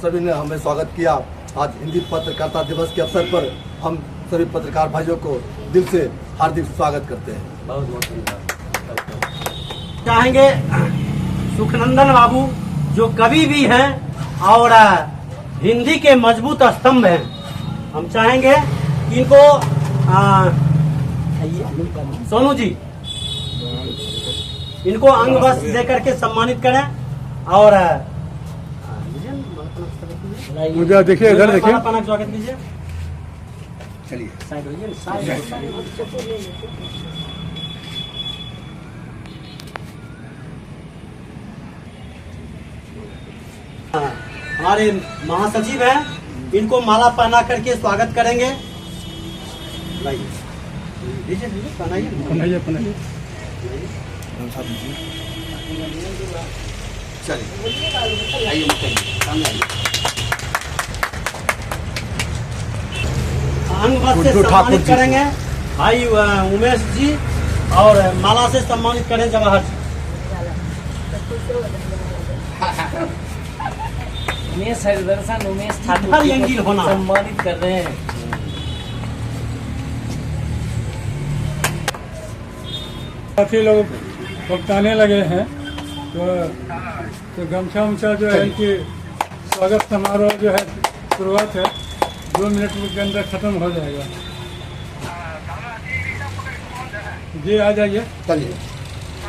सभी ने हमें स्वागत किया। आज हिंदी पत्रकारिता दिवस के अवसर पर हम सभी पत्रकार भाइयों को दिल से हार्दिक स्वागत करते हैं। बहुत बहुत धन्यवाद। चाहेंगे सुखनंदन बाबू जो कवि भी हैं और हिंदी के मजबूत स्तंभ हैं, हम चाहेंगे कि इनको सोनू जी इनको अंग वस्त्र देकर के सम्मानित करें। और मुझे देखिए, इधर देखिए, स्वागत कीजिए। चलिए हमारे महासचिव हैं, इनको माला पहना करके स्वागत करेंगे। पहनाइए। चलिए आइए सामने आइए। अंग वस्त्र से सम्मानित करेंगे भाई उमेश जी और माला से सम्मानित करें जवाहर जी। उमेश हरिदर्शन उमेश ठाकुर हर यंगील होना सम्मानित कर रहे हैं। काफी लोग भुगताने लगे हैं, तो गमछा उमछा जो है इनकी स्वागत समारोह जो है शुरुआत है 2 मिनट के अंदर खत्म हो जाएगा। जी आ जाइए, चलिए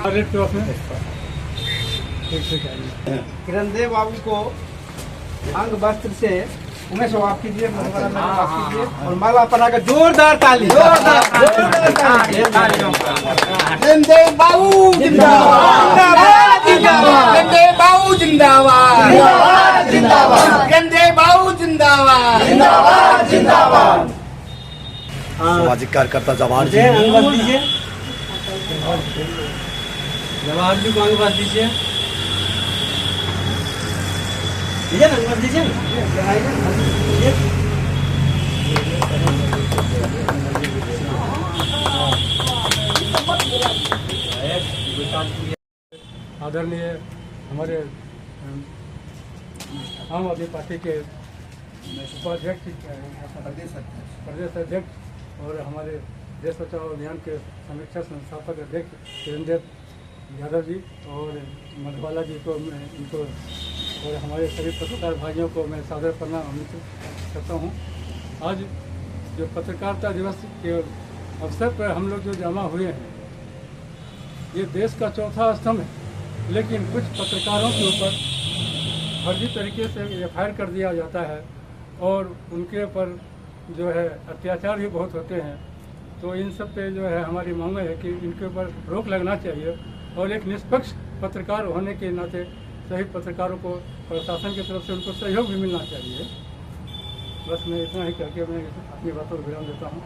रेड क्रॉस में ठीक से आइए। किरणदेव बाबू को अंग वस्त्र से उमेश आप कीजिए और माला पहना कर जोरदार ताली। किरणदेव बाबू जिंदाबाद, किरणदेव बाबू जिंदाबाद, किरणदेव बाबू जिंदाबाद। सामाजिक कार्यकर्ता जवाहर जी अंग वस्त्र दीजिए, जवाहर जी को अंग वस्त्र दीजिए। दीजिए ना अंग वस्त्र दीजिए। आदरणीय हमारे आम आदमी पार्टी के उपाध्यक्ष, प्रदेश अध्यक्ष और हमारे देश बचाओ अभियान के समीक्षा संस्थापक अध्यक्ष किरणदेव यादव जी और मधुबाला जी को मैं इनको और हमारे सभी पत्रकार भाइयों को मैं सादर प्रणाम करता हूँ। आज जो पत्रकारिता दिवस के अवसर पर हम लोग जो जमा हुए हैं, ये देश का चौथा स्तंभ है, लेकिन कुछ पत्रकारों के ऊपर फर्जी तरीके से एफआईआर कर दिया जाता है और उनके ऊपर जो है अत्याचार भी बहुत होते हैं। तो इन सब पे जो है हमारी मांग है कि इनके ऊपर रोक लगना चाहिए और एक निष्पक्ष पत्रकार होने के नाते सभी पत्रकारों को प्रशासन की तरफ से उनको सहयोग भी मिलना चाहिए। बस मैं इतना ही करके मैं अपनी बातों को विराम देता हूँ।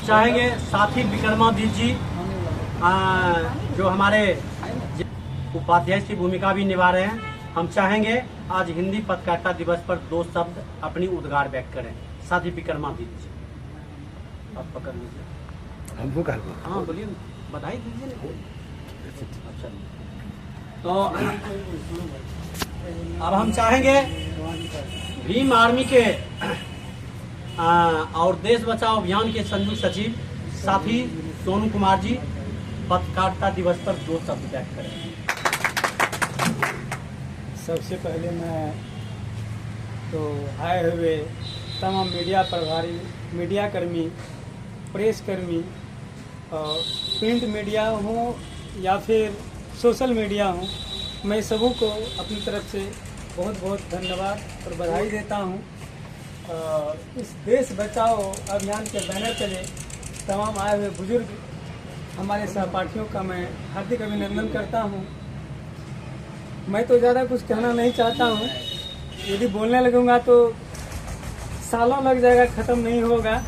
चाहेंगे साथी विक्रमादित्य जी जो हमारे उपाध्यक्ष की भूमिका भी निभा रहे हैं, हम चाहेंगे आज हिंदी पत्रकारिता दिवस पर 2 शब्द अपनी उद्गार व्यक्त करें। साथी विक्रमादित्य जी आप पकड़ लीजिए। हमको कहा हाँ बोलिए, बधाई दीजिए ना। अच्छा, तो अब हम चाहेंगे भीम आर्मी के और देश बचाओ अभियान के संयुक्त सचिव साथी सोनू कुमार जी पत्रकारिता दिवस पर 2 शब्द व्यक्त करें। सबसे पहले मैं तो आए हुए तमाम मीडिया प्रभारी, मीडिया कर्मी, प्रेस कर्मी, प्रिंट मीडिया हो या फिर सोशल मीडिया हो, मैं सबों को अपनी तरफ से बहुत बहुत धन्यवाद और बधाई देता हूं। इस देश बचाओ अभियान के बैनर तले तमाम आए हुए बुजुर्ग हमारे सहपाठियों का मैं हार्दिक अभिनंदन करता हूं। मैं तो ज़्यादा कुछ कहना नहीं चाहता हूं, यदि बोलने लगूंगा तो सालों लग जाएगा, ख़त्म नहीं होगा।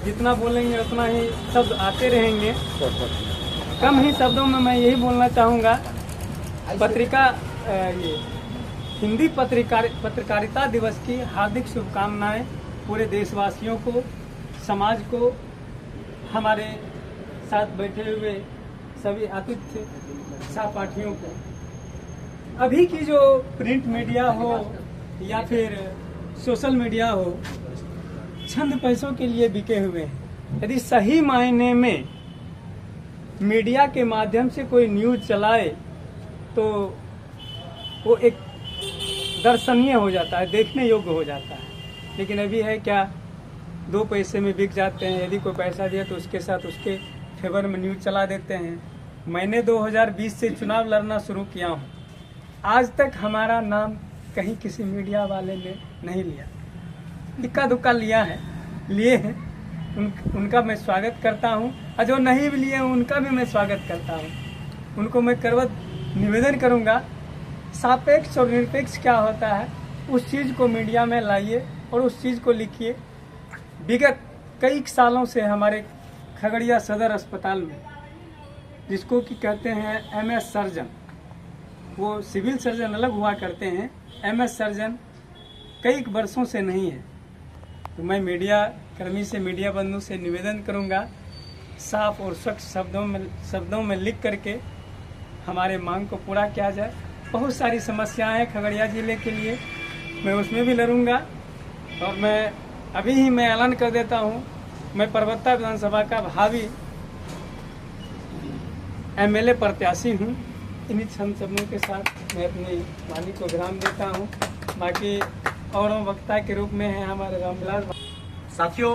जितना बोलेंगे उतना ही शब्द आते रहेंगे। कम ही शब्दों में मैं यही बोलना चाहूँगा, ये हिंदी पत्रकारिता दिवस की हार्दिक शुभकामनाएं पूरे देशवासियों को, समाज को, हमारे साथ बैठे हुए सभी आतिथ्य सहपाठियों को। अभी की जो प्रिंट मीडिया हो या फिर सोशल मीडिया हो, चंद पैसों के लिए बिके हुए हैं। यदि सही मायने में मीडिया के माध्यम से कोई न्यूज़ चलाए तो वो एक दर्शनीय हो जाता है, देखने योग्य हो जाता है। लेकिन अभी है क्या, 2 पैसे में बिक जाते हैं। यदि कोई पैसा दिया तो उसके साथ उसके फेवर में न्यूज़ चला देते हैं। मैंने 2020 से चुनाव लड़ना शुरू किया हूँ, आज तक हमारा नाम कहीं किसी मीडिया वाले ने नहीं लिया। इक्का दुक्का लिए हैं। उनका मैं स्वागत करता हूँ, और जो नहीं भी लिए उनका भी मैं स्वागत करता हूँ। उनको मैं करवत निवेदन करूँगा, सापेक्ष और निरपेक्ष क्या होता है उस चीज़ को मीडिया में लाइए और उस चीज़ को लिखिए। विगत कई सालों से हमारे खगड़िया सदर अस्पताल में, जिसको कि कहते हैं MS सर्जन, वो सिविल सर्जन अलग हुआ करते हैं, MS सर्जन कई वर्षों से नहीं है। तो मैं मीडिया कर्मी से, मीडिया बंधु से निवेदन करूंगा, साफ और स्वच्छ शब्दों में लिख करके हमारे मांग को पूरा किया जाए। बहुत सारी समस्याएं हैं खगड़िया जिले के लिए, मैं उसमें भी लड़ूंगा। और मैं अभी ही ऐलान कर देता हूं, मैं परबत्ता विधानसभा का भावी MLA प्रत्याशी हूं। इन्हीं चंद शब्दों के साथ मैं अपनी वाणी को विराम देता हूं। बाकी और वक्ता के रूप में है हमारे रामविलास। साथियों,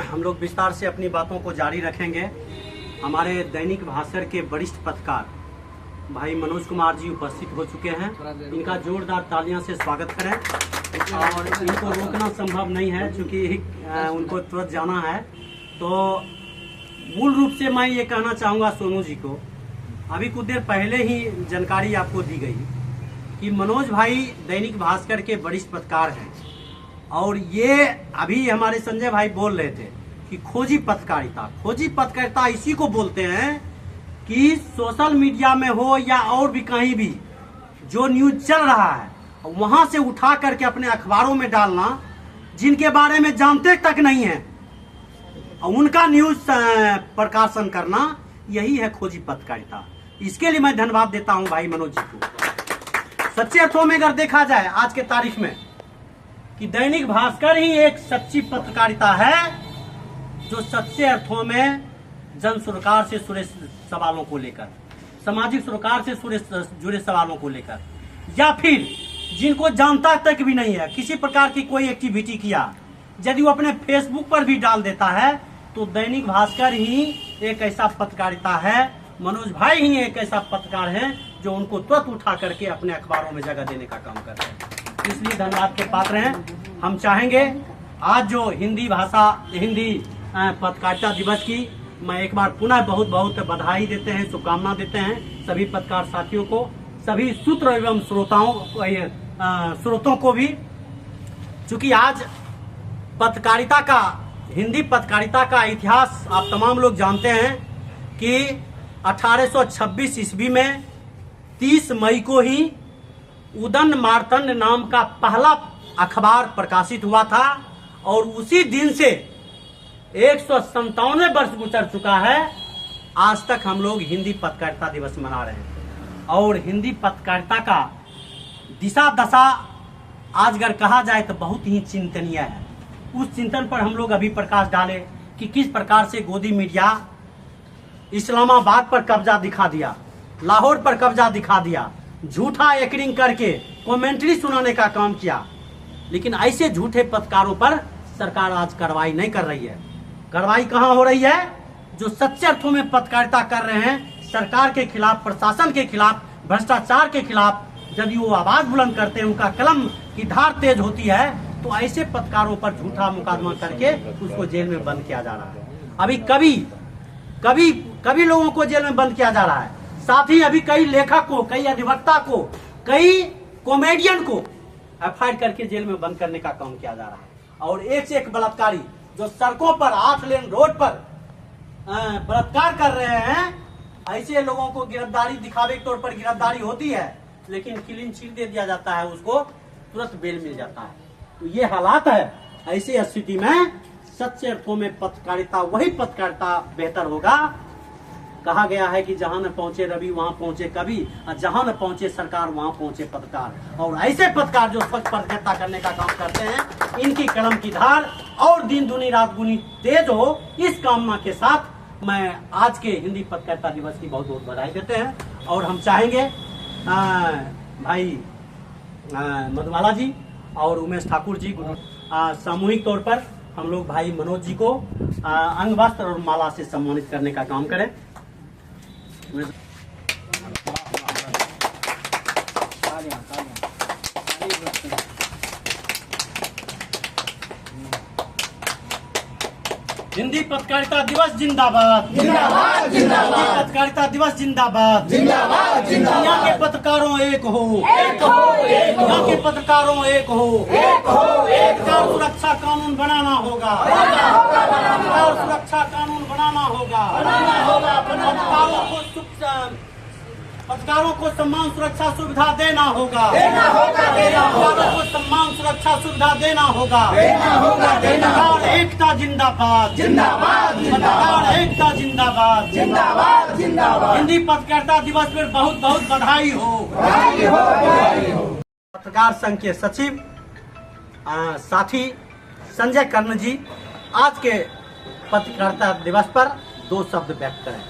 हम लोग विस्तार से अपनी बातों को जारी रखेंगे। हमारे दैनिक भास्कर के वरिष्ठ पत्रकार भाई मनोज कुमार जी उपस्थित हो चुके हैं। इनका जोरदार तालियां से स्वागत करें। और इनको रोकना संभव नहीं है क्योंकि उनको तुरंत जाना है। तो मूल रूप से मैं ये कहना चाहूँगा सोनू जी को, अभी कुछ देर पहले ही जानकारी आपको दी गई कि मनोज भाई दैनिक भास्कर के वरिष्ठ पत्रकार हैं। और ये अभी हमारे संजय भाई बोल रहे थे कि खोजी पत्रकारिता इसी को बोलते हैं कि सोशल मीडिया में हो या और भी कहीं भी जो न्यूज चल रहा है वहां से उठा करके अपने अखबारों में डालना, जिनके बारे में जानते तक नहीं है उनका न्यूज प्रकाशन करना, यही है खोजी पत्रकारिता। इसके लिए मैं धन्यवाद देता हूं भाई मनोज जी को। सच्चे अर्थों में अगर देखा जाए आज के तारीख में कि दैनिक भास्कर ही एक सच्ची पत्रकारिता है जो सच्चे अर्थों में जन सरोकार से जुड़े सवालों को लेकर, सामाजिक सरोकार से जुड़े सवालों को लेकर, या फिर जिनको जानता तक भी नहीं है, किसी प्रकार की कोई एक्टिविटी किया यदि वो अपने फेसबुक पर भी डाल देता है, तो दैनिक भास्कर ही एक ऐसा पत्रकारिता है, मनोज भाई ही एक ऐसा पत्रकार है जो उनको तुरंत उठा करके अपने अखबारों में जगह देने का काम कर रहे हैं। इसलिए धन्यवाद के पात्र हैं। हम चाहेंगे आज जो हिंदी पत्रकारिता दिवस की मैं एक बार पुनः बहुत बहुत बधाई देते हैं, शुभकामना देते हैं सभी पत्रकार साथियों को, सभी सूत्र एवं स्रोतों को भी। चूंकि आज पत्रकारिता का, हिंदी पत्रकारिता का इतिहास आप तमाम लोग जानते हैं कि 1826 ईस्वी में 30 मई को ही उदन मार्तंड नाम का पहला अखबार प्रकाशित हुआ था। और उसी दिन से 197 वर्ष गुजर चुका है, आज तक हम लोग हिंदी पत्रकारिता दिवस मना रहे हैं। और हिंदी पत्रकारिता का दिशा दशा आज अगर कहा जाए तो बहुत ही चिंतनीय है। उस चिंतन पर हम लोग अभी प्रकाश डाले कि किस प्रकार से गोदी मीडिया इस्लामाबाद पर कब्जा दिखा दिया, लाहौर पर कब्जा दिखा दिया, झूठा एंकरिंग करके कमेंट्री सुनाने का काम किया। लेकिन ऐसे झूठे पत्रकारों पर सरकार आज कार्रवाई नहीं कर रही है। कार्रवाई कहां हो रही है? जो सच्चे अर्थों में पत्रकारिता कर रहे हैं, सरकार के खिलाफ, प्रशासन के खिलाफ, भ्रष्टाचार के खिलाफ यदि वो आवाज बुलंद करते हैं, उनका कलम की धार तेज होती है, तो ऐसे पत्रकारों पर झूठा मुकदमा करके उसको जेल में बंद किया जा रहा है। अभी कभी लोगों को जेल में बंद किया जा रहा है। साथ ही अभी कई लेखक को, कई अधिवक्ता को, कई कॉमेडियन को एफआईआर करके जेल में बंद करने का काम किया जा रहा है। और एक से एक बलात्कारी जो सड़कों पर, 8 लेन रोड पर बलात्कार कर रहे हैं, ऐसे लोगों को गिरफ्तारी, दिखावे के तौर पर गिरफ्तारी होती है, लेकिन क्लीन चिट दे दिया जाता है, उसको तुरंत बेल मिल जाता है। तो ये हालात है। ऐसी स्थिति में सच्चे अर्थों में पत्रकारिता, वही पत्रकारिता बेहतर होगा कहा गया है कि जहां न पहुंचे रवि वहां पहुंचे कवि, और जहां न पहुंचे सरकार वहां पहुंचे पत्रकार। और ऐसे पत्रकार जो स्वच्छ पत्रकारिता करने का काम करते हैं, इनकी कलम की धार और दिन दुनी रात गुनी तेज हो, इस कामना के साथ मैं आज के हिंदी पत्रकारिता दिवस की बहुत बहुत बधाई देते हैं। और हम चाहेंगे भाई मधुबाला जी और उमेश ठाकुर जी सामूहिक तौर पर हम लोग भाई मनोज जी को अंग वस्त्र और माला से सम्मानित करने का काम करें। हिंदी पत्रकारिता दिवस जिंदाबाद, जिंदाबाद, जिंदाबाद। हिंदी पत्रकारिता दिवस जिंदाबाद, जिंदाबाद, जिंदाबाद। दुनिया के पत्रकारों एक हो, एक हो, एक हो। दुनिया के पत्रकारों एक हो, एक हो, एक। पत्रकार सुरक्षा कानून बनाना होगा, पत्रकार सुरक्षा कानून बनाना होगा। पत्रकारों को सम्मान सुरक्षा सुविधा देना होगा, पत्रकारों को सम्मान सुरक्षा सुविधा देना होगा। पत्रकार एकता जिंदाबाद, जिंदाबाद, पत्रकार एकता जिंदाबाद, जिंदाबाद, जिंदाबाद। हिंदी पत्रकारिता दिवस पर बहुत बहुत बधाई हो। पत्रकार संघ के सचिव साथी संजय कर्ण जी आज के पत्रकारिता दिवस पर 2 शब्द व्यक्त करें।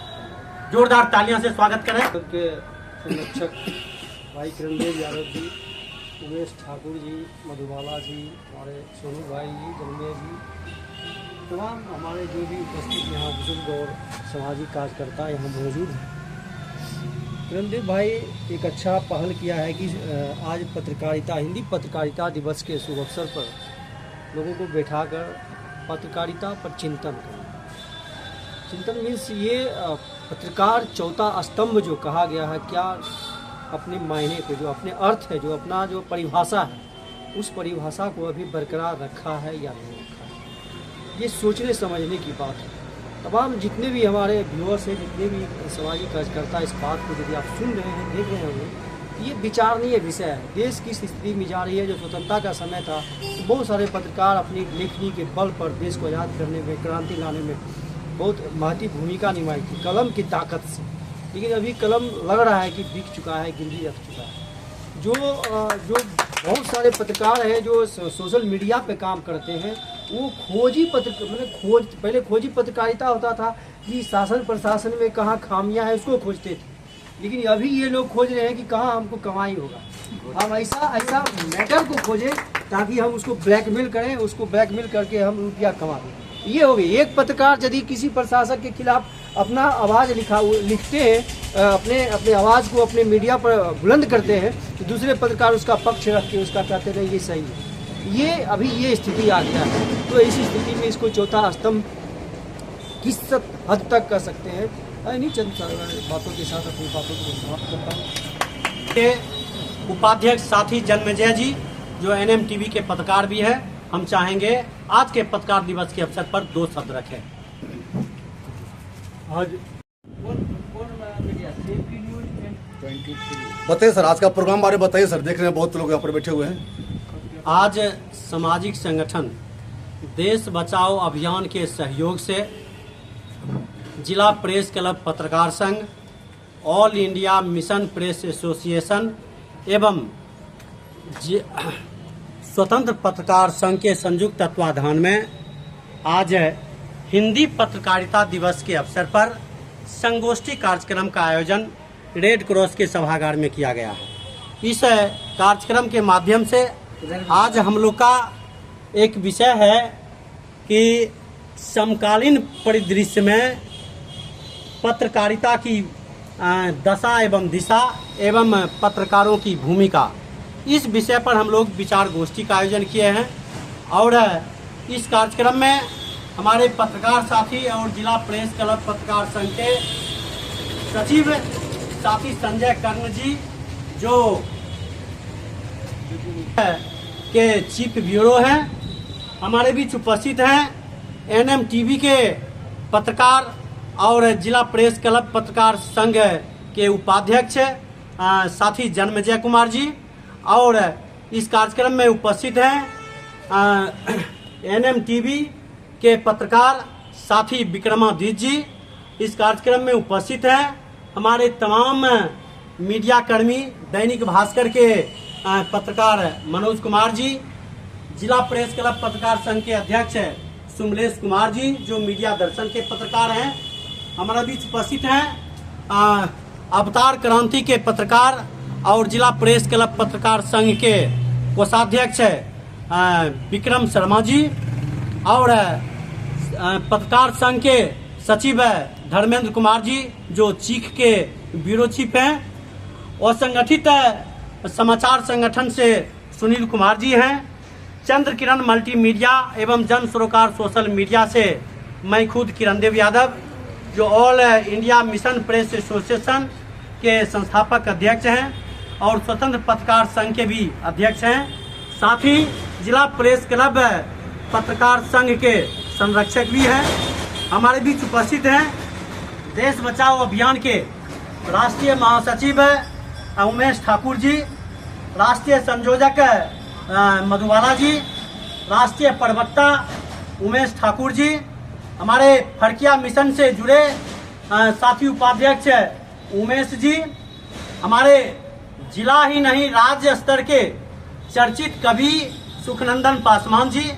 जोरदार तालियों से स्वागत करें। के संरक्षक भाई किरणदेव यादव जी, उमेश ठाकुर जी, मधुबाला जी, हमारे सोनू भाई जी, जन्मे जी, तमाम हमारे जो भी उपस्थित यहाँ बुजुर्ग और सामाजिक कार्यकर्ता यहाँ मौजूद हैं। किरणदेव भाई एक अच्छा पहल किया है कि आज पत्रकारिता हिंदी पत्रकारिता दिवस के शुभ अवसर पर लोगों को बैठाकर पत्रकारिता पर चिंतन करना। चिंतन मीन्स ये पत्रकार चौथा स्तंभ जो कहा गया है, क्या अपने मायने पे जो अपने अर्थ है, जो अपना जो परिभाषा है, उस परिभाषा को अभी बरकरार रखा है या नहीं रखा है, ये सोचने समझने की बात है। तमाम जितने भी हमारे व्यूअर्स हैं, जितने भी सामाजिक कार्यकर्ता इस बात को यदि आप सुन रहे हैं, देख रहे होंगे, ये विचारणीय विषय है। देश किस स्थिति में जा रही है। जो स्वतंत्रता का समय था तो बहुत सारे पत्रकार अपनी लेखनी के बल पर देश को आज़ाद करने में, क्रांति लाने में बहुत महत्वपूर्ण भूमिका निभाई थी कलम की ताकत से। लेकिन अभी कलम लग रहा है कि बिक चुका है, गिरवी रख चुका है। जो बहुत सारे पत्रकार हैं जो सोशल मीडिया पे काम करते हैं, वो खोजी पहले खोजी पत्रकारिता होता था कि शासन प्रशासन में कहाँ खामियां हैं उसको खोजते थे। लेकिन अभी ये लोग खोज रहे हैं कि कहाँ हमको कमाई होगा। हम ऐसा मैटर को खोजें ताकि हम उसको ब्लैकमेल करें, उसको ब्लैकमेल करके हम रुपया कमा दें। ये हो गई। एक पत्रकार यदि किसी प्रशासक के खिलाफ अपना आवाज़ लिखते हैं, अपने आवाज़ को अपने मीडिया पर बुलंद करते हैं, तो दूसरे पत्रकार उसका पक्ष रख के उसका कहते हैं ये सही है। ये अभी ये स्थिति आ गया है। तो इसी स्थिति में इसको चौथा स्तंभ किस हद तक कर सकते हैं, नहीं चंद बातों के साथ अपनी बातों को समाप्त करता हूँ। उपाध्यक्ष साथी जन्मेजय जी जो NMTV के पत्रकार भी हैं, हम चाहेंगे आज के पत्रकार दिवस के अवसर पर 2 शब्द रखें। आज बताइए सर, आज का प्रोग्राम बारे में बताइए सर, देख रहे हैं बहुत लोग यहाँ पर बैठे हुए हैं। आज सामाजिक संगठन देश बचाओ अभियान के सहयोग से जिला प्रेस क्लब पत्रकार संघ, all India mission press association एवं स्वतंत्र पत्रकार संघ के संयुक्त तत्वाधान में आज हिंदी पत्रकारिता दिवस के अवसर पर संगोष्ठी कार्यक्रम का आयोजन रेड क्रॉस के सभागार में किया गया है। इस कार्यक्रम के माध्यम से आज हम लोग का एक विषय है कि समकालीन परिदृश्य में पत्रकारिता की दशा एवं दिशा एवं पत्रकारों की भूमिका, इस विषय पर हम लोग विचार गोष्ठी का आयोजन किए हैं। और इस कार्यक्रम में हमारे पत्रकार साथी और जिला प्रेस क्लब पत्रकार संघ के सचिव साथी संजय कर्ण जी जो के चीफ ब्यूरो हैं, हमारे बीच उपस्थित हैं NMTV के पत्रकार और जिला प्रेस क्लब पत्रकार संघ के उपाध्यक्ष साथी जन्मेजय कुमार जी, और इस कार्यक्रम में उपस्थित हैं NMTV के पत्रकार साथी विक्रमादित्य जी इस कार्यक्रम में उपस्थित हैं हमारे तमाम मीडिया कर्मी, दैनिक भास्कर के पत्रकार मनोज कुमार जी, जिला प्रेस क्लब पत्रकार संघ के अध्यक्ष सुमलेश कुमार जी, जो मीडिया दर्शन के पत्रकार हैं। हमारे बीच उपस्थित हैं अवतार क्रांति के पत्रकार और जिला प्रेस क्लब पत्रकार संघ के कोषाध्यक्ष विक्रम शर्मा जी, और पत्रकार संघ के सचिव धर्मेंद्र कुमार जी, जो चीख के ब्यूरो चीफ हैं, और संगठित समाचार संगठन से सुनील कुमार जी हैं। चंद्र किरण मल्टीमीडिया एवं जन सरोकार सोशल मीडिया से मैं खुद किरण देव यादव, जो all India mission press association के संस्थापक अध्यक्ष हैं और स्वतंत्र पत्रकार संघ के भी अध्यक्ष हैं। साथ ही जिला प्रेस क्लब पत्रकार संघ के संरक्षक भी हैं। हमारे बीच उपस्थित हैं देश बचाओ अभियान के राष्ट्रीय महासचिव उमेश ठाकुर जी, राष्ट्रीय संयोजक मधुबाला जी, राष्ट्रीय प्रवक्ता उमेश ठाकुर जी, हमारे फड़किया मिशन से जुड़े साथी उपाध्यक्ष उमेश जी, हमारे जिला ही नहीं राज्य स्तर के चर्चित कवि सुखनंदन पासवान जी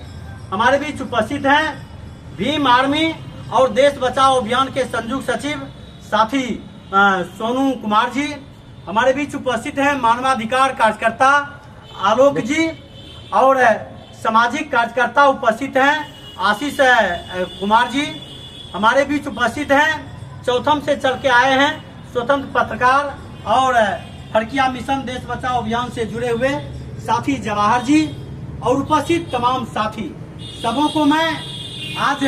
हमारे बीच उपस्थित हैं। भीम आर्मी और देश बचाओ अभियान के संयुक्त सचिव साथी सोनू कुमार जी हमारे बीच उपस्थित हैं। मानवाधिकार कार्यकर्ता आलोक जी और सामाजिक कार्यकर्ता उपस्थित हैं आशीष कुमार जी हमारे बीच उपस्थित हैं। चौथम से चल के आए हैं स्वतंत्र पत्रकार और फड़किया मिशन देश बचाओ अभियान से जुड़े हुए साथी जवाहर जी और उपस्थित तमाम साथी, सबों को मैं आज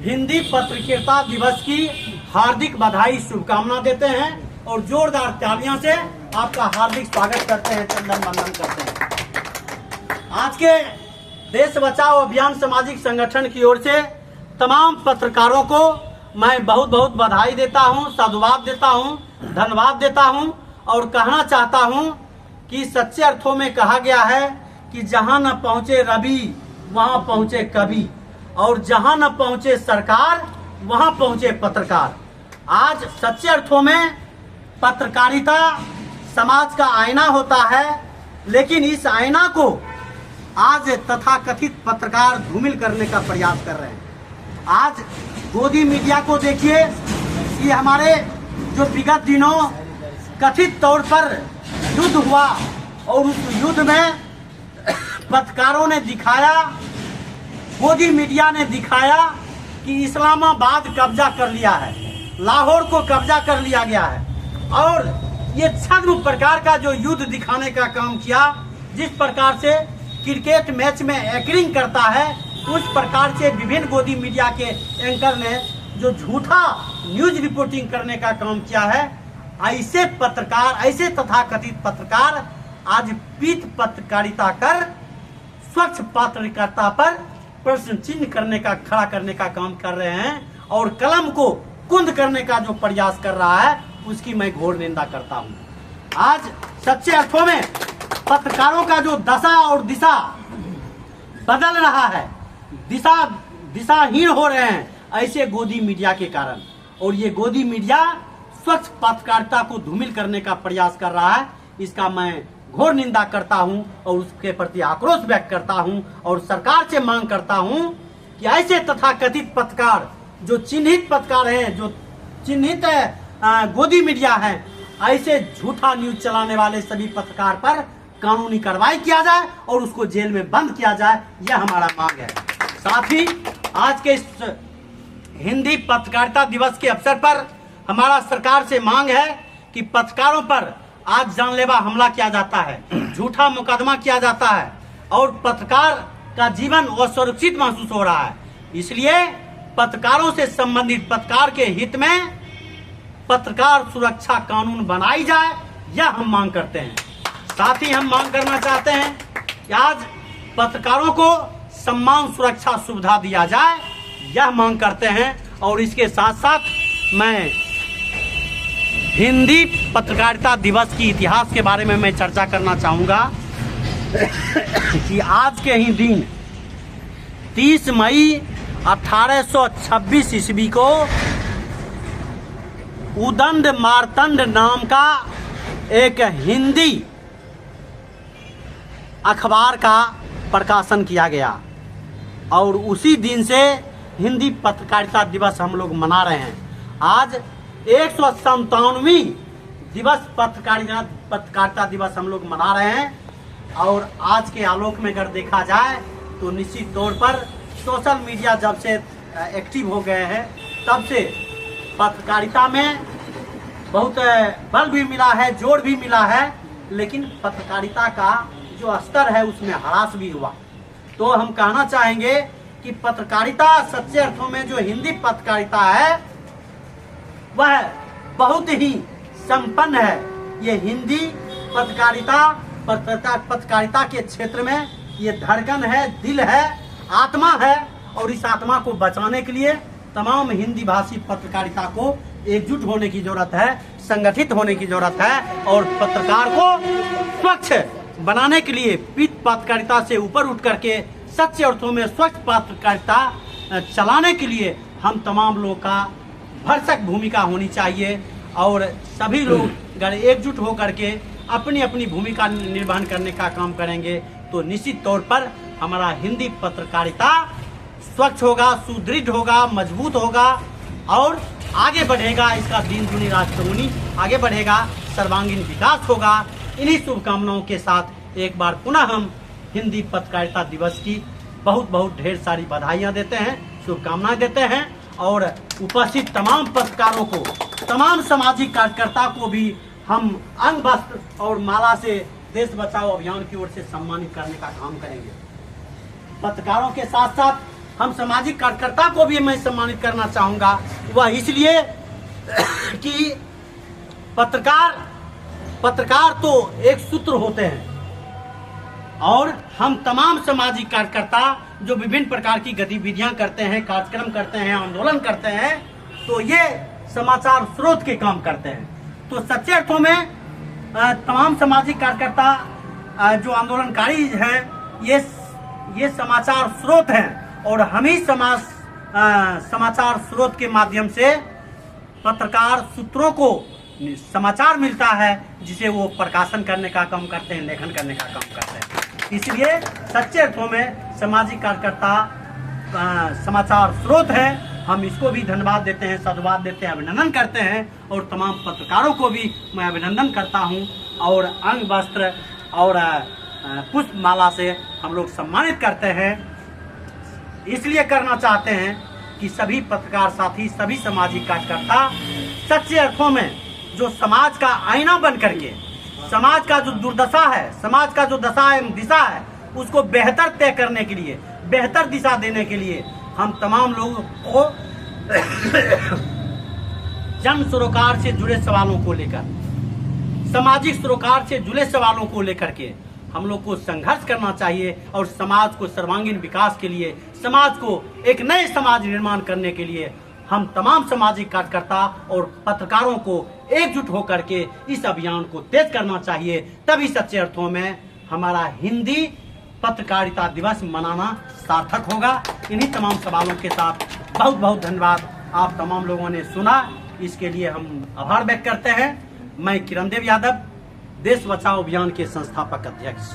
हिंदी पत्रकारिता दिवस की हार्दिक बधाई शुभकामना देते हैं और जोरदार तालियां से आपका हार्दिक स्वागत करते हैं, चंदन वंदन करते हैं। आज के देश बचाओ अभियान सामाजिक संगठन की ओर से तमाम पत्रकारों को मैं बहुत बहुत बधाई देता हूं, साधुवाद देता हूं, धन्यवाद देता हूं और कहना चाहता हूं कि सच्चे अर्थों में कहा गया है कि जहां न पहुंचे रवि वहां पहुंचे कवि और जहां न पहुंचे सरकार वहां पहुंचे पत्रकार। आज सच्चे अर्थों में पत्रकारिता समाज का आईना होता है, लेकिन इस आईना को आज तथाकथित पत्रकार धूमिल करने का प्रयास कर रहे हैं। आज गोदी मीडिया को देखिए, ये हमारे जो विगत दिनों कथित तौर पर युद्ध हुआ और उस युद्ध में पत्रकारों ने दिखाया, गोदी मीडिया ने दिखाया कि इस्लामाबाद कब्जा कर लिया है, लाहौर को कब्जा कर लिया गया है और ये छद्म प्रकार का जो युद्ध दिखाने का काम किया, जिस प्रकार से क्रिकेट मैच में एंकरिंग करता है, उस प्रकार से विभिन्न गोदी मीडिया के एंकर ने जो झूठा न्यूज रिपोर्टिंग करने का काम किया है, ऐसे पत्रकार, ऐसे तथाकथित पत्रकार आज पीठ पत्रकारिता कर स्वच्छ पत्रकारिता पर प्रश्न चिन्ह करने का, खड़ा करने का काम कर रहे हैं और कलम को कुंद करने का जो प्रयास कर रहा है उसकी मैं घोर निंदा करता हूं। आज सच्चे अर्थों में पत्रकारों का जो दशा और दिशा बदल रहा है, दिशाहीन हो रहे हैं ऐसे गोदी मीडिया के कारण, और ये गोदी मीडिया स्वच्छ पत्रकारिता को धूमिल करने का प्रयास कर रहा है। इसका मैं घोर निंदा करता हूं और उसके प्रति आक्रोश व्यक्त करता हूं और सरकार से मांग करता हूं कि ऐसे तथाकथित पत्रकार जो चिन्हित पत्रकार हैं, जो चिन्हित गोदी मीडिया है, ऐसे झूठा न्यूज चलाने वाले सभी पत्रकार पर कानूनी कार्रवाई किया जाए और उसको जेल में बंद किया जाए, यह हमारा मांग है। साथ ही आज के इस हिंदी पत्रकारिता दिवस के अवसर पर हमारा सरकार से मांग है कि पत्रकारों पर आज जानलेवा हमला किया जाता है, झूठा मुकदमा किया जाता है और पत्रकार का जीवन असुरक्षित महसूस हो रहा है। इसलिए पत्रकारों से संबंधित, पत्रकार के हित में पत्रकार सुरक्षा कानून बनाई जाए, यह हम मांग करते हैं। साथ ही हम मांग करना चाहते हैं कि आज पत्रकारों को सम्मान सुरक्षा सुविधा दिया जाए, यह मांग करते हैं। और इसके साथ साथ मैं हिंदी पत्रकारिता दिवस की इतिहास के बारे में मैं चर्चा करना चाहूँगा कि आज के ही दिन 30 मई 1826 ईस्वी को उदंड मार्तंड नाम का एक हिंदी अखबार का प्रकाशन किया गया और उसी दिन से हिंदी पत्रकारिता दिवस हम लोग मना रहे हैं। आज 197वीं दिवस पत्रकारिता दिवस हम लोग मना रहे हैं और आज के आलोक में अगर देखा जाए तो निश्चित तौर पर सोशल मीडिया जब से एक्टिव हो गए हैं तब से पत्रकारिता में बहुत बल भी मिला है, जोर भी मिला है, लेकिन पत्रकारिता का जो स्तर है उसमें ह्रास भी हुआ। तो हम कहना चाहेंगे कि पत्रकारिता सच्चे अर्थों में जो हिंदी पत्रकारिता है वह बहुत ही संपन्न है। ये हिंदी पत्रकारिता के क्षेत्र में ये धड़कन है, दिल है, आत्मा है और इस आत्मा को बचाने के लिए तमाम हिंदी भाषी पत्रकारिता को एकजुट होने की जरूरत है, संगठित होने की जरूरत है और पत्रकार को स्वच्छ बनाने के लिए पत्रकारिता से ऊपर उठ करके सच्चे अर्थों में स्वच्छ पत्रकारिता चलाने के लिए हम तमाम लोग का भरसक भूमिका होनी चाहिए और सभी लोग अगर एकजुट होकर के अपनी अपनी भूमिका निर्वहन करने का काम करेंगे तो निश्चित तौर पर हमारा हिंदी पत्रकारिता स्वच्छ होगा, सुदृढ़ होगा, मजबूत होगा और आगे बढ़ेगा। इसका दिन दुनी रात चौगुनी आगे बढ़ेगा, सर्वांगीण विकास होगा। इन्हीं शुभकामनाओं के साथ एक बार पुनः हम हिंदी पत्रकारिता दिवस की बहुत बहुत ढेर सारी बधाइयां देते हैं, शुभकामनाएं देते हैं और उपस्थित तमाम पत्रकारों को, तमाम सामाजिक कार्यकर्ता को भी हम अंग वस्त्र और माला से देश बचाओ अभियान की ओर से सम्मानित करने का काम करेंगे। पत्रकारों के साथ साथ हम सामाजिक कार्यकर्ता को भी मैं सम्मानित करना चाहूंगा। वह इसलिए कि पत्रकार तो एक सूत्र होते हैं और हम तमाम सामाजिक कार्यकर्ता जो विभिन्न प्रकार की गतिविधियां करते हैं, कार्यक्रम करते हैं, आंदोलन करते हैं, तो ये समाचार स्रोत के काम करते हैं। तो सच्चे अर्थों में तमाम सामाजिक कार्यकर्ता जो आंदोलनकारी हैं ये समाचार स्रोत हैं और हम ही समाचार स्रोत के माध्यम से पत्रकार सूत्रों को समाचार मिलता है जिसे वो प्रकाशन करने का काम करते हैं, लेखन करने का काम करते हैं। इसलिए सच्चे अर्थों में सामाजिक कार्यकर्ता समाचार स्रोत है। हम इसको भी धन्यवाद देते हैं, साधुवाद देते हैं, अभिनंदन करते हैं और तमाम पत्रकारों को भी मैं अभिनंदन करता हूं और अंग वस्त्र और पुष्प माला से हम लोग सम्मानित करते हैं। इसलिए करना चाहते हैं कि सभी पत्रकार साथी, सभी सामाजिक कार्यकर्ता सच्चे अर्थों में जो समाज का आईना बन करके समाज का जो दुर्दशा है, समाज का जो दशा एवं दिशा है, उसको बेहतर तय करने के लिए, बेहतर दिशा देने के लिए हम तमाम लोगों को जन सरोकार से जुड़े सवालों को लेकर, सामाजिक सरोकार से जुड़े सवालों को लेकर के हम लोग को संघर्ष करना चाहिए और समाज को सर्वांगीण विकास के लिए, समाज को एक नए समाज निर्माण करने के लिए हम तमाम सामाजिक कार्यकर्ता और पत्रकारों को एकजुट होकर के इस अभियान को तेज करना चाहिए। तभी सच्चे अर्थों में हमारा हिंदी पत्रकारिता दिवस मनाना सार्थक होगा। इन्हीं तमाम सवालों के साथ बहुत बहुत धन्यवाद। आप तमाम लोगों ने सुना, इसके लिए हम आभार व्यक्त करते हैं। मैं किरण देव यादव, देश बचाओ अभियान के संस्थापक अध्यक्ष।